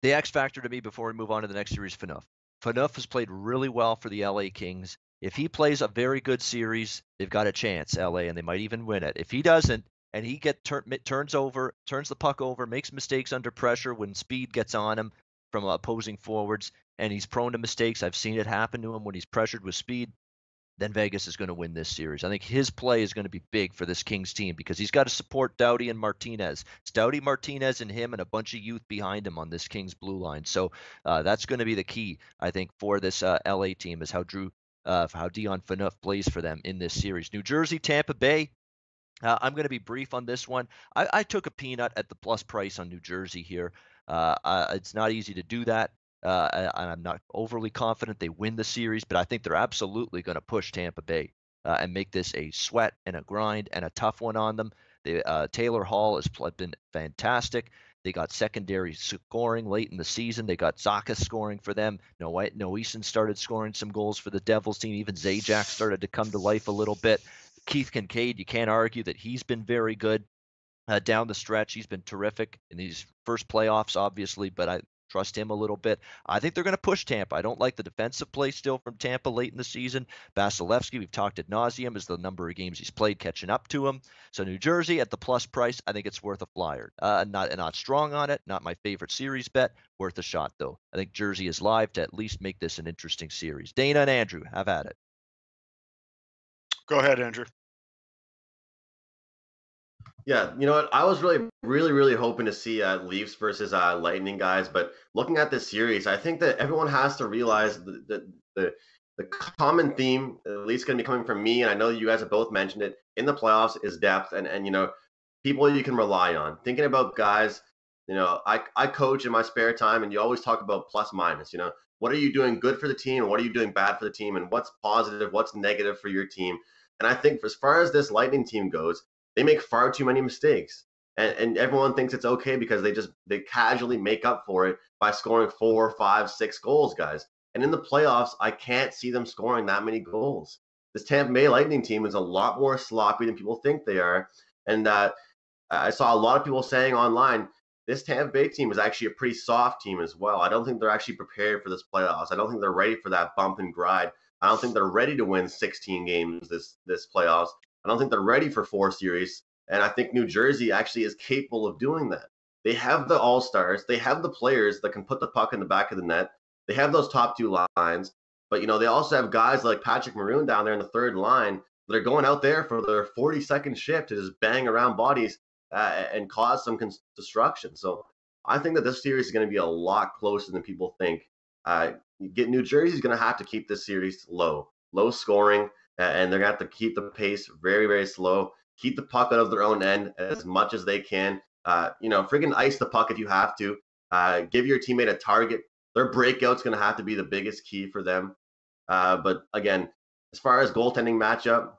[SPEAKER 1] The X factor to me before we move on to the next series, Phaneuf. Phaneuf has played really well for the LA Kings. If he plays a very good series, they've got a chance, LA, and they might even win it. If he doesn't, and he turns the puck over, makes mistakes under pressure when speed gets on him from opposing forwards, and he's prone to mistakes. I've seen it happen to him when he's pressured with speed. Then Vegas is going to win this series. I think his play is going to be big for this Kings team because he's got to support Doughty and Martinez. It's Doughty, Martinez, and him, and a bunch of youth behind him on this Kings blue line. So that's going to be the key, I think, for this LA team, is how Dion Phaneuf plays for them in this series. New Jersey, Tampa Bay. I'm going to be brief on this one. I took a peanut at the plus price on New Jersey here. It's not easy to do that. I'm not overly confident they win the series, but I think they're absolutely going to push Tampa Bay and make this a sweat and a grind and a tough one on them. Taylor Hall has been fantastic. They got secondary scoring late in the season. They got Zaka scoring for them. Noeson started scoring some goals for the Devils team. Even Zajac started to come to life a little bit. Keith Kincaid, you can't argue that he's been very good down the stretch. He's been terrific in these first playoffs, obviously, but I trust him a little bit. I think they're going to push Tampa. I don't like the defensive play still from Tampa late in the season. Vasilevsky, we've talked ad nauseum, is the number of games he's played catching up to him. So New Jersey at the plus price, I think it's worth a flyer. Not strong on it, not my favorite series bet. Worth a shot, though. I think Jersey is live to at least make this an interesting series. Dana and Andrew, have at it.
[SPEAKER 2] Go ahead, Andrew.
[SPEAKER 3] Yeah, you know what? I was really hoping to see Leafs versus Lightning, guys. But looking at this series, I think that everyone has to realize the common theme, at least going to be coming from me, and I know you guys have both mentioned it, in the playoffs is depth and people you can rely on. Thinking about guys, I coach in my spare time, and you always talk about plus minus. What are you doing good for the team, and what are you doing bad for the team, and what's positive, what's negative for your team. And I think as far as this Lightning team goes, they make far too many mistakes, and everyone thinks it's okay because they casually make up for it by scoring 4, 5, 6 goals, guys. And in the playoffs, I can't see them scoring that many goals. This Tampa Bay Lightning team is a lot more sloppy than people think they are. And I saw a lot of people saying online, this Tampa Bay team is actually a pretty soft team as well. I don't think they're actually prepared for this playoffs. I don't think they're ready for that bump and grind. I don't think they're ready to win 16 games this playoffs. I don't think they're ready for 4 series. And I think New Jersey actually is capable of doing that. They have the all-stars. They have the players that can put the puck in the back of the net. They have those top 2 lines. But, they also have guys like Patrick Maroon down there in the third line that are going out there for their 40-second shift to just bang around bodies and cause some destruction. So I think that this series is going to be a lot closer than people think. New Jersey's going to have to keep this series low scoring, and they're going to have to keep the pace very, very slow, keep the puck out of their own end as much as they can. Friggin' ice the puck if you have to. Give your teammate a target. Their breakout's going to have to be the biggest key for them. But again, as far as goaltending matchup,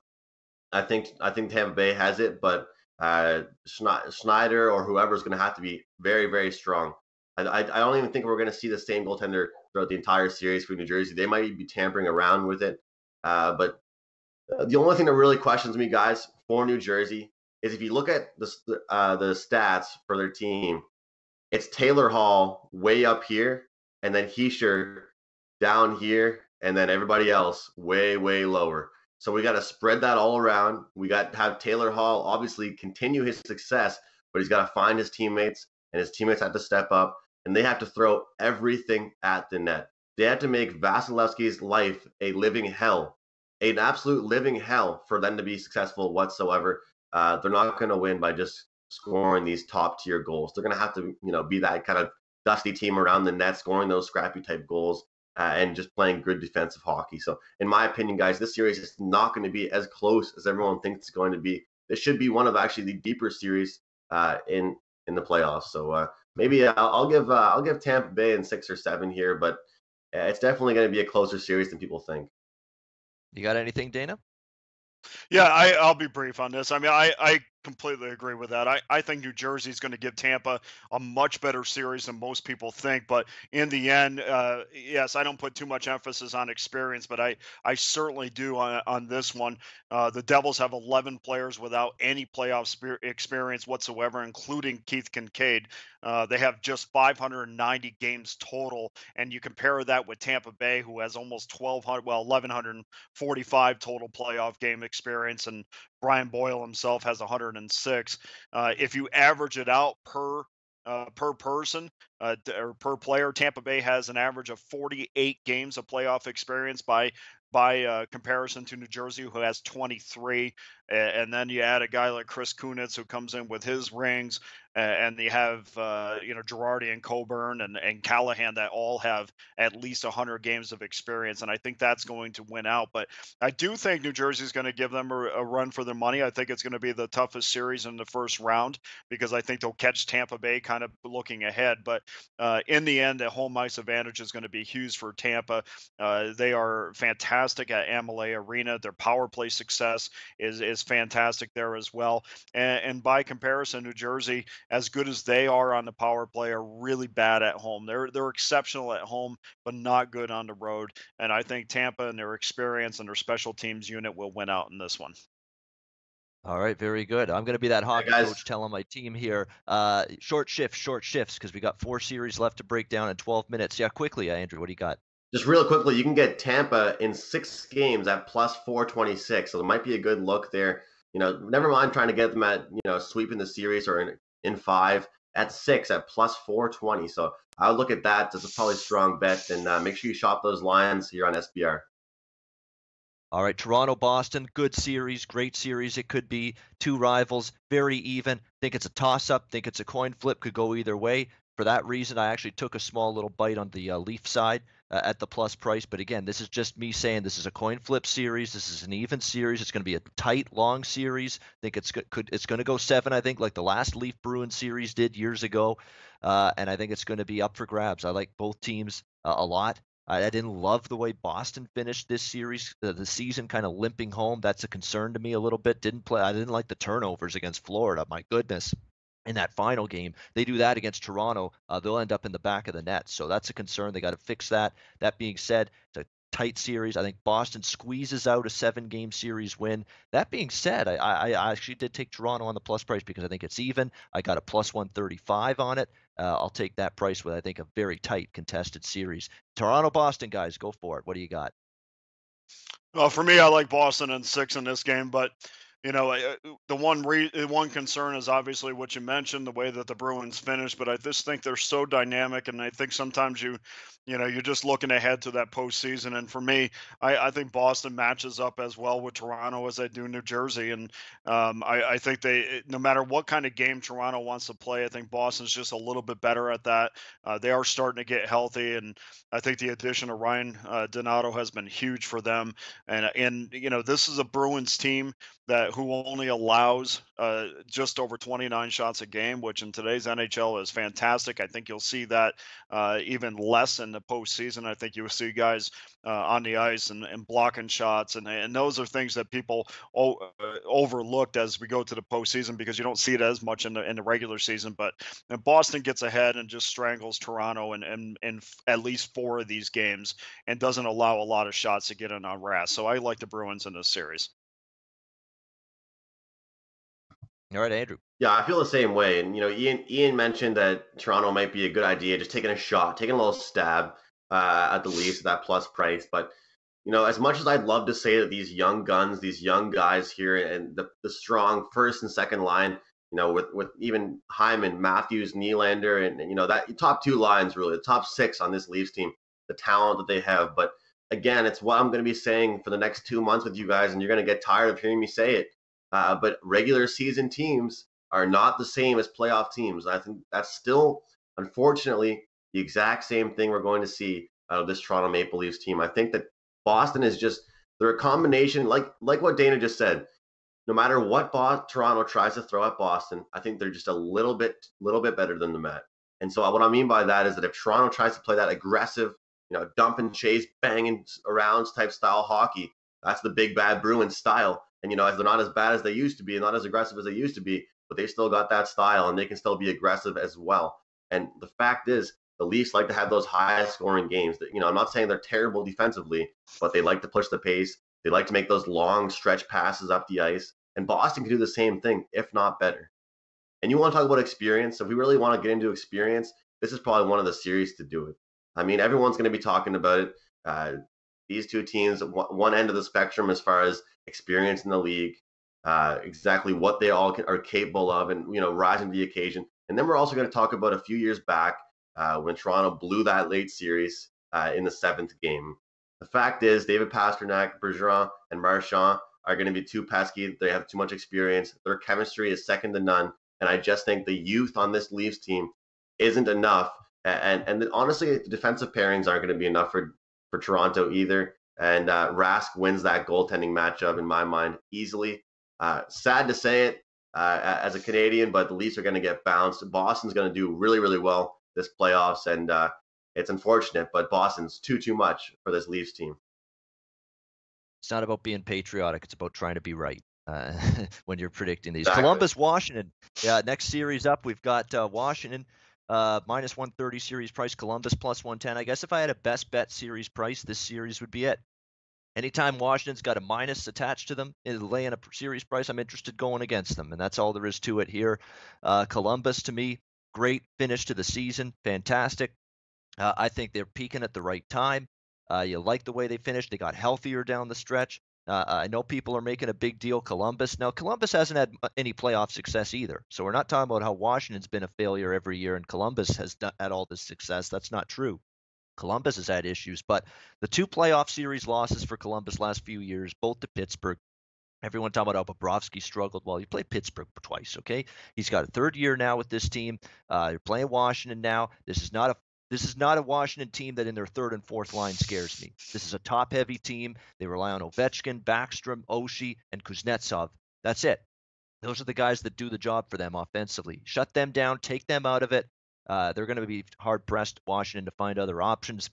[SPEAKER 3] I think Tampa Bay has it, but Schneider or whoever is going to have to be very, very strong. I don't even think we're going to see the same goaltender throughout the entire series for New Jersey. They might be tampering around with it. But the only thing that really questions me, guys, for New Jersey is if you look at the stats for their team, it's Taylor Hall way up here, and then Heischer down here, and then everybody else way, way lower. So we got to spread that all around. We got to have Taylor Hall obviously continue his success, but he's got to find his teammates, and his teammates have to step up, and they have to throw everything at the net. They have to make Vasilevsky's life a living hell, an absolute living hell for them to be successful whatsoever. They're not going to win by just scoring these top tier goals. They're going to have to, be that kind of dusty team around the net, scoring those scrappy type goals, and just playing good defensive hockey. So, in my opinion, guys, this series is not going to be as close as everyone thinks it's going to be. This should be one of actually the deeper series in the playoffs. So maybe I'll give Tampa Bay in 6 or 7 here, but it's definitely going to be a closer series than people think.
[SPEAKER 1] You got anything, Dana?
[SPEAKER 2] Yeah, I'll be brief on this. I mean, I completely agree with that. I think New Jersey's going to give Tampa a much better series than most people think. But in the end, yes, I don't put too much emphasis on experience, but I certainly do on this one. The Devils have 11 players without any playoff experience whatsoever, including Keith Kincaid. They have just 590 games total, and you compare that with Tampa Bay, who has almost 1,145 total playoff game experience, and Brian Boyle himself has 106. If you average it out per person or per player, Tampa Bay has an average of 48 games of playoff experience by comparison to New Jersey, who has 23. And then you add a guy like Chris Kunitz, who comes in with his rings, and you have Girardi and Coburn and Callahan that all have at least 100 games of experience, and I think that's going to win out. But I do think New Jersey is going to give them a run for their money. I think it's going to be the toughest series in the first round because I think they'll catch Tampa Bay kind of looking ahead. But in the end, the home ice advantage is going to be huge for Tampa. They are fantastic at Amalie Arena. Their power play success is fantastic there as well. And by comparison, New Jersey, as good as they are on the power play, are really bad at home. They're exceptional at home, but not good on the road. And I think Tampa and their experience and their special teams unit will win out in this one.
[SPEAKER 1] All right, very good. I'm going to be that hockey
[SPEAKER 3] guys.
[SPEAKER 1] coach telling my team here, short shifts, because we got 4 series left to break down in 12 minutes. Yeah, quickly, Andrew, what do you got?
[SPEAKER 3] Just real quickly, you can get Tampa in 6 games at plus 426. So it might be a good look there. Never mind trying to get them at, sweeping the series or in 5 at 6 at plus 420. So I would look at that as a probably strong bet, and make sure you shop those lines here on SBR.
[SPEAKER 1] All right, Toronto-Boston, good series, great series. It could be 2 rivals, very even. Think it's a toss-up, think it's a coin flip, could go either way. For that reason, I actually took a small little bite on the Leaf side at the plus price. But again, this is just me saying this is a coin flip series. This is an even series. It's going to be a tight, long series. I think it's going to go 7, I think, like the last Leaf Bruins series did years ago. And I think it's going to be up for grabs. I like both teams a lot. I didn't love the way Boston finished this series, the season kind of limping home. That's a concern to me a little bit. I didn't like the turnovers against Florida. My goodness. In that final game, they do that against Toronto, they'll end up in the back of the net. So that's a concern. They got to fix that. That being said, it's a tight series. I think Boston squeezes out a 7-game series win. That being said, I actually did take Toronto on the plus price because I think it's even. I got a plus 135 on it. I'll take that price with, I think, a very tight contested series. Toronto-Boston, guys, go for it. What do you got?
[SPEAKER 2] Well, for me, I like Boston in 6 in this game, but the one concern is obviously what you mentioned, the way that the Bruins finished. But I just think they're so dynamic, and I think sometimes you're just looking ahead to that postseason. And for me, I think Boston matches up as well with Toronto as they do New Jersey. And I think no matter what kind of game Toronto wants to play, I think Boston's just a little bit better at that. They are starting to get healthy, and I think the addition of Ryan Donato has been huge for them. And this is a Bruins team who only allows just over 29 shots a game, which in today's NHL is fantastic. I think you'll see that even less in the postseason. I think you'll see guys on the ice and blocking shots, and those are things that people overlooked as we go to the postseason because you don't see it as much in the regular season. But Boston gets ahead and just strangles Toronto in at least 4 of these games and doesn't allow a lot of shots to get in on Rass. So I like the Bruins in this series.
[SPEAKER 1] All right, Andrew.
[SPEAKER 3] Yeah, I feel the same way. And Ian mentioned that Toronto might be a good idea, just taking a shot, taking a little stab at the Leafs at that plus price. But as much as I'd love to say that these young guns, these young guys here, and the strong first and second line, with even Hyman, Matthews, Nylander, and that top two lines, really, the top six on this Leafs team, the talent that they have. But again, it's what I'm going to be saying for the next 2 months with you guys, and you're going to get tired of hearing me say it. But regular season teams are not the same as playoff teams. I think that's still, unfortunately, the exact same thing we're going to see out of this Toronto Maple Leafs team. I think that Boston is just, they're a combination, like what Dana just said. No matter what Toronto tries to throw at Boston, I think they're just a little bit better than the Met. And so what I mean by that is that if Toronto tries to play that aggressive, dump and chase, banging around type style hockey, that's the big bad Bruins style. And as they're not as bad as they used to be, and not as aggressive as they used to be, but they still got that style, and they can still be aggressive as well. And the fact is, the Leafs like to have those high scoring games. That I'm not saying they're terrible defensively, but they like to push the pace. They like to make those long stretch passes up the ice. And Boston can do the same thing, if not better. And you want to talk about experience? So if we really want to get into experience, this is probably one of the series to do it. I mean, everyone's going to be talking about it. These two teams, one end of the spectrum as far as experience in the league, exactly what they all are capable of, and rising to the occasion. And then we're also going to talk about a few years back when Toronto blew that late series in the seventh game. The fact is, David Pastrnak, Bergeron, and Marchand are going to be too pesky. They have too much experience. Their chemistry is second to none. And I just think the youth on this Leafs team isn't enough. And honestly, the defensive pairings aren't going to be enough for Toronto either. And Rask wins that goaltending matchup in my mind easily. Sad to say it as a Canadian, but the Leafs are going to get bounced. Boston's going to do really, really well this playoffs, and it's unfortunate, but Boston's too much for this Leafs team.
[SPEAKER 1] It's not about being patriotic. It's about trying to be right when you're predicting these.
[SPEAKER 3] Exactly.
[SPEAKER 1] Columbus, Washington. Yeah, next series up, we've got Washington minus 130 series price, Columbus plus 110. I guess if I had a best bet series price, this series would be it. Anytime Washington's got a minus attached to them, laying a series price, I'm interested going against them, and that's all there is to it here. Columbus, to me, great finish to the season, fantastic. I think they're peaking at the right time. You like the way they finished. They got healthier down the stretch. I know people are making a big deal. Columbus. Now, Columbus hasn't had any playoff success either. So we're not talking about how Washington's been a failure every year and Columbus has had all this success. That's not true. Columbus has had issues, but the two playoff series losses for Columbus last few years, both to Pittsburgh. Everyone talking about how Bobrovsky struggled. Well, he played Pittsburgh twice, okay? He's got a third year now with this team. They're playing Washington now. This is not a Washington team that in their third and fourth line scares me. This is a top-heavy team. They rely on Ovechkin, Backstrom, Oshie, and Kuznetsov. That's it. Those are the guys that do the job for them offensively. Shut them down, take them out of it. They're going to be hard-pressed, Washington, to find other options.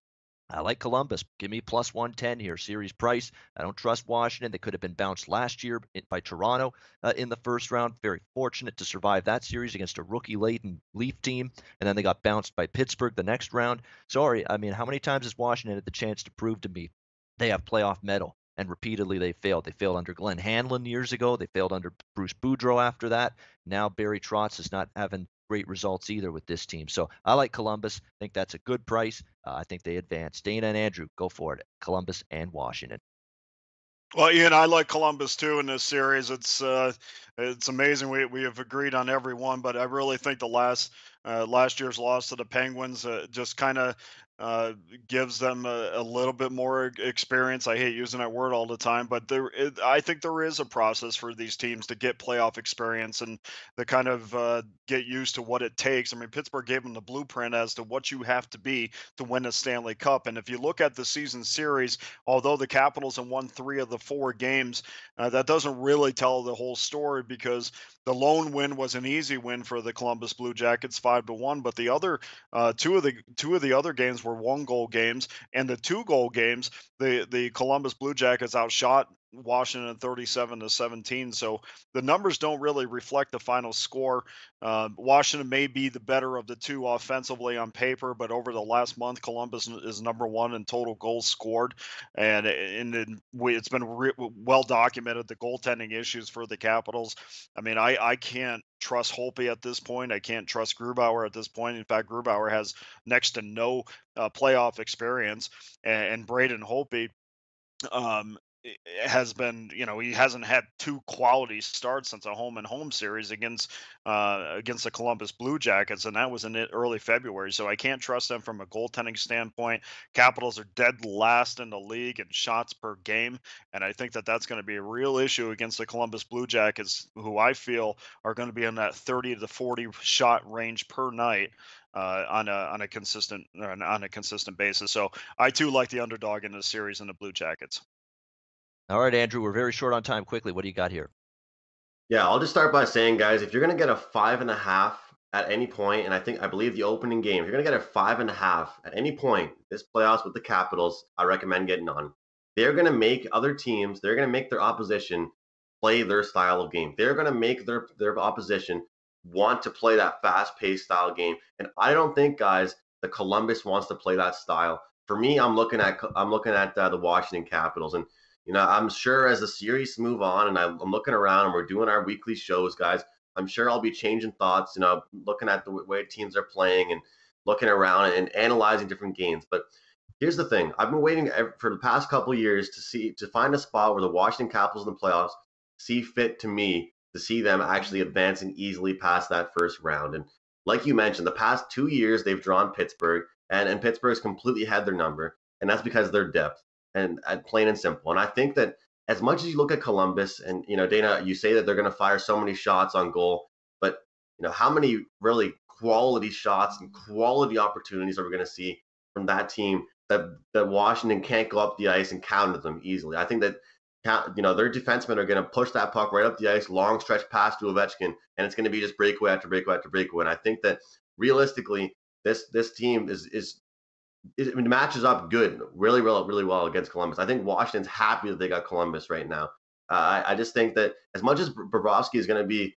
[SPEAKER 1] I like Columbus. Give me plus 110 here, series price. I don't trust Washington. They could have been bounced last year by Toronto in the first round. Very fortunate to survive that series against a rookie-laden Leaf team. And then they got bounced by Pittsburgh the next round. Sorry, I mean, how many times has Washington had the chance to prove to me they have playoff mettle? And repeatedly they failed. They failed under Glenn Hanlon years ago. They failed under Bruce Boudreau after that. Now Barry Trotz is not having great results either with this team. So I like Columbus. I think that's a good price. I think they advance. Dana and Andrew, go for it. Columbus and Washington.
[SPEAKER 2] Well, Ian, I like Columbus too in this series. It's amazing we have agreed on every one, but I really think the last year's loss to the Penguins just kind of gives them a little bit more experience. I hate using that word all the time, but I think there is a process for these teams to get playoff experience and to kind of get used to what it takes. I mean, Pittsburgh gave them the blueprint as to what you have to be to win a Stanley Cup. And if you look at the season series, although the Capitals have won 3 of the 4 games, that doesn't really tell the whole story because the lone win was an easy win for the Columbus Blue Jackets, 5-1. But the other two of the other games were 1-goal games, and the 2-goal games, the Columbus Blue Jackets outshot Washington 37-17. So the numbers don't really reflect the final score. Washington may be the better of the two offensively on paper, but over the last month, Columbus is number 1 in total goals scored, and it's been well documented the goaltending issues for the Capitals. I mean, I can't trust Holtby at this point. I can't trust Grubauer at this point. In fact, Grubauer has next to no playoff experience, and Braden Holtby, has been, he hasn't had two quality starts since a home and home series against the Columbus Blue Jackets, and that was in early February. So I can't trust them from a goaltending standpoint. Capitals are dead last in the league in shots per game, and I think that that's going to be a real issue against the Columbus Blue Jackets, who I feel are going to be in that 30 to 40 shot range per night. On a consistent basis, so I too like the underdog in this series in the Blue Jackets.
[SPEAKER 1] All right, Andrew, we're very short on time. Quickly, what do you got here?
[SPEAKER 3] Yeah, I'll just start by saying, guys, if you're gonna get a 5.5 at any point, and I believe the opening game, if you're gonna get a 5.5 at any point this playoffs with the Capitals, I recommend getting on. They're gonna make other teams, they're gonna make their opposition play their style of game. They're gonna make their opposition want to play that fast-paced style game. And I don't think, guys, the Columbus wants to play that style. For me, I'm looking at the Washington Capitals, and I'm sure as the series move on and I'm looking around and we're doing our weekly shows, guys, I'm sure I'll be changing thoughts, looking at the way teams are playing and looking around and analyzing different games. But here's the thing. I've been waiting for the past couple of years to find a spot where the Washington Capitals in the playoffs see fit to me to see them actually advancing easily past that first round. And like you mentioned, the past 2 years they've drawn Pittsburgh, and Pittsburgh's completely had their number, and that's because of their depth and plain and simple. And I think that as much as you look at Columbus, and Dana, you say that they're going to fire so many shots on goal, but how many really quality shots and quality opportunities are we going to see from that team that Washington can't go up the ice and counter them easily? I think that their defensemen are going to push that puck right up the ice, long stretch pass to Ovechkin, and it's going to be just breakaway after breakaway after breakaway. And I think that realistically, this team it matches up good, really, really, really well against Columbus. I think Washington's happy that they got Columbus right now. I just think that as much as Bobrovsky is going to be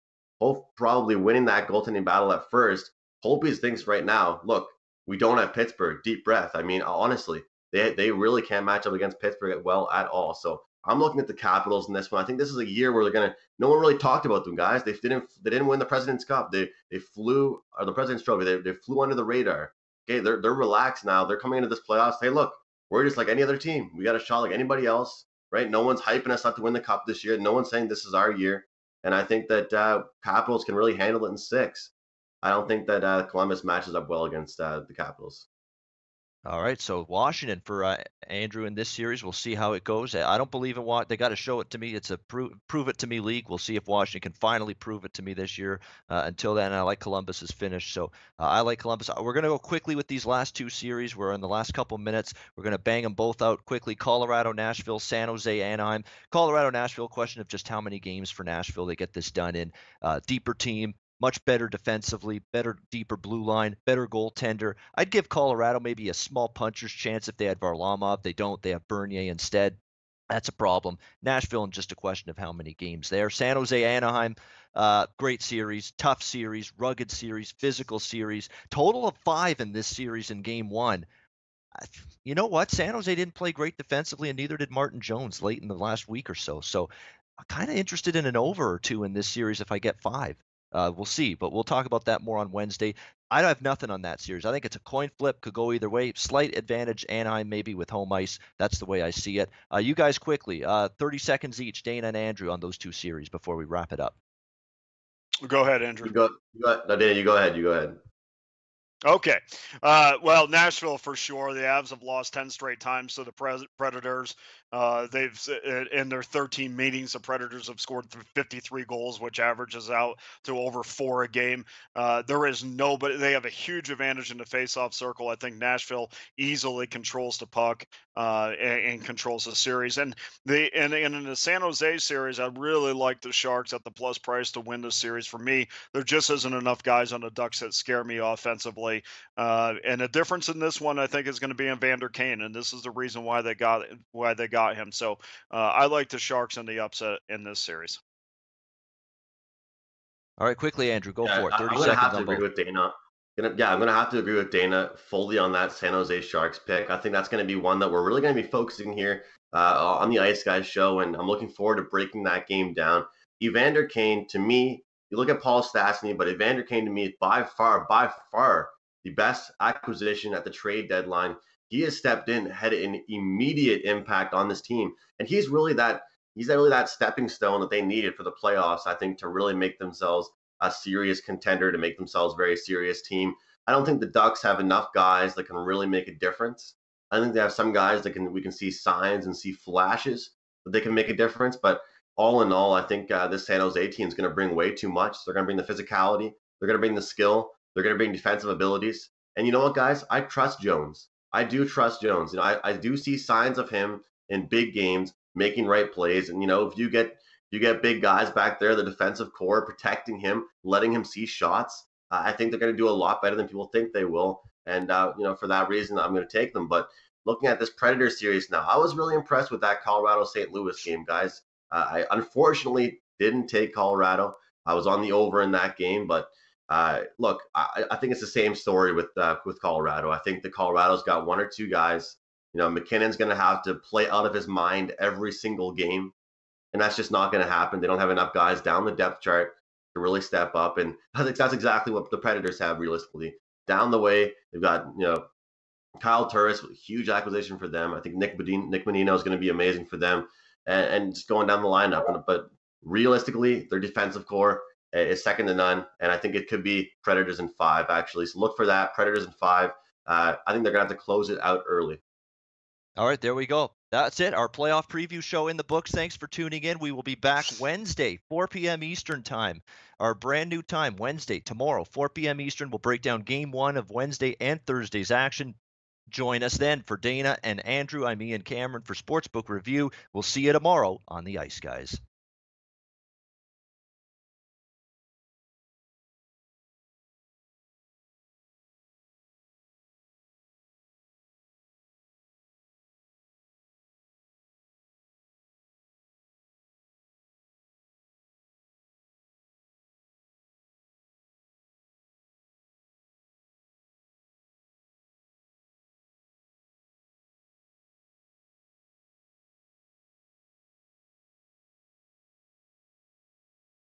[SPEAKER 3] probably winning that goaltending battle at first, Holtby thinks right now, look, we don't have Pittsburgh. Deep breath. I mean, honestly, they really can't match up against Pittsburgh well at all. So I'm looking at the Capitals in this one. I think this is a year where they're gonna. No one really talked about them, guys. They didn't win the President's Cup. They flew, or the President's Trophy. They flew under the radar. Okay, they're relaxed now. They're coming into this playoffs. Hey, look, we're just like any other team. We got a shot like anybody else, right? No one's hyping us up to win the cup this year. No one's saying this is our year. And I think that Capitals can really handle it in six. I don't think that Columbus matches up well against the Capitals.
[SPEAKER 1] All right, so Washington for Andrew in this series. We'll see how it goes. I don't believe in what they got to show it to me. It's a prove it to me league. We'll see if Washington can finally prove it to me this year. Until then, I like Columbus's finish. So I like Columbus. We're going to go quickly with these last two series. We're in the last couple minutes. We're going to bang them both out quickly. Colorado, Nashville, San Jose, Anaheim. Colorado, Nashville. Question of just how many games for Nashville they get this done in. Deeper team. Much better defensively, better, deeper blue line, better goaltender. I'd give Colorado maybe a small puncher's chance if they had Varlamov. They don't. They have Bernier instead. That's a problem. Nashville, and just a question of how many games there. San Jose, Anaheim, great series, tough series, rugged series, physical series. Total of 5 in this series in game one. You know what? San Jose didn't play great defensively, and neither did Martin Jones late in the last week or so. So I'm kind of interested in an over or two in this series if I get 5. We'll see, but we'll talk about that more on Wednesday. I have nothing on that series. I think it's a coin flip, could go either way. Slight advantage Anaheim maybe with home ice. That's the way I see it. You guys quickly, 30 seconds each, Dana and Andrew, on those two series before we wrap it up.
[SPEAKER 2] Go ahead, Andrew.
[SPEAKER 3] No, Dana, you go ahead. You go ahead.
[SPEAKER 2] Okay. Well, Nashville for sure. The Avs have lost 10 straight times to the Predators. They've in their 13 meetings, the Predators have scored 53 goals, which averages out to over 4 a game. There is nobody. They have a huge advantage in the face-off circle. I think Nashville easily controls the puck and controls the series. And in the San Jose series, I really like the Sharks at the plus price to win the series. For me, there just isn't enough guys on the Ducks that scare me offensively. And the difference in this one, I think, is going to be in Vander Kane, and this is the reason why they got him. So I like the Sharks in the upset in this series.
[SPEAKER 1] All right, quickly, Andrew, go for it. 30
[SPEAKER 3] I'm
[SPEAKER 1] seconds.
[SPEAKER 3] gonna have to agree with Dana. I'm gonna have to agree with Dana fully on that San Jose Sharks pick. I think that's gonna be one that we're really gonna be focusing here on the Ice Guys show, and I'm looking forward to breaking that game down. Evander Kane, to me, you look at Paul Stastny, but Evander Kane to me is by far the best acquisition at the trade deadline. he has stepped in, had an immediate impact on this team, and he's really that stepping stone that they needed for the playoffs, I think, to really make themselves a serious contender, to make themselves a very serious team. I don't think the Ducks have enough guys that can really make a difference. I think they have some guys that we can see signs and see flashes that they can make a difference. But all in all, I think this San Jose team is going to bring way too much. They're going to bring the physicality. They're going to bring the skill. They're going to bring defensive abilities. And you know what, guys? I trust Jones. I do trust Jones. I do see signs of him in big games making right plays. And if you get big guys back there, the defensive core protecting him, letting him see shots, I think they're going to do a lot better than people think they will. And for that reason, I'm going to take them. But looking at this Predator series now, I was really impressed with that Colorado St. Louis game, guys. I unfortunately didn't take Colorado. I was on the over in that game, but look, I think it's the same story with Colorado. I think the Colorado's got one or two guys. McKinnon's going to have to play out of his mind every single game, and that's just not going to happen. They don't have enough guys down the depth chart to really step up, and I think that's exactly what the Predators have realistically. Down the way, they've got Kyle Turris, a huge acquisition for them. I think Nick Bonino is going to be amazing for them, and just going down the lineup. But realistically, their defensive core is second to none, and I think it could be Predators in 5 actually. So look for that, Predators in 5. I think they're going to have to close it out early.
[SPEAKER 1] All right, there we go. That's it. Our playoff preview show in the books. Thanks for tuning in. We will be back Wednesday, 4 p.m. Eastern time. Our brand new time, Wednesday, tomorrow, 4 p.m. Eastern. We'll break down game 1 of Wednesday and Thursday's action. Join us then. For Dana and Andrew, I'm Ian Cameron for Sportsbook Review. We'll see you tomorrow on the Ice Guys.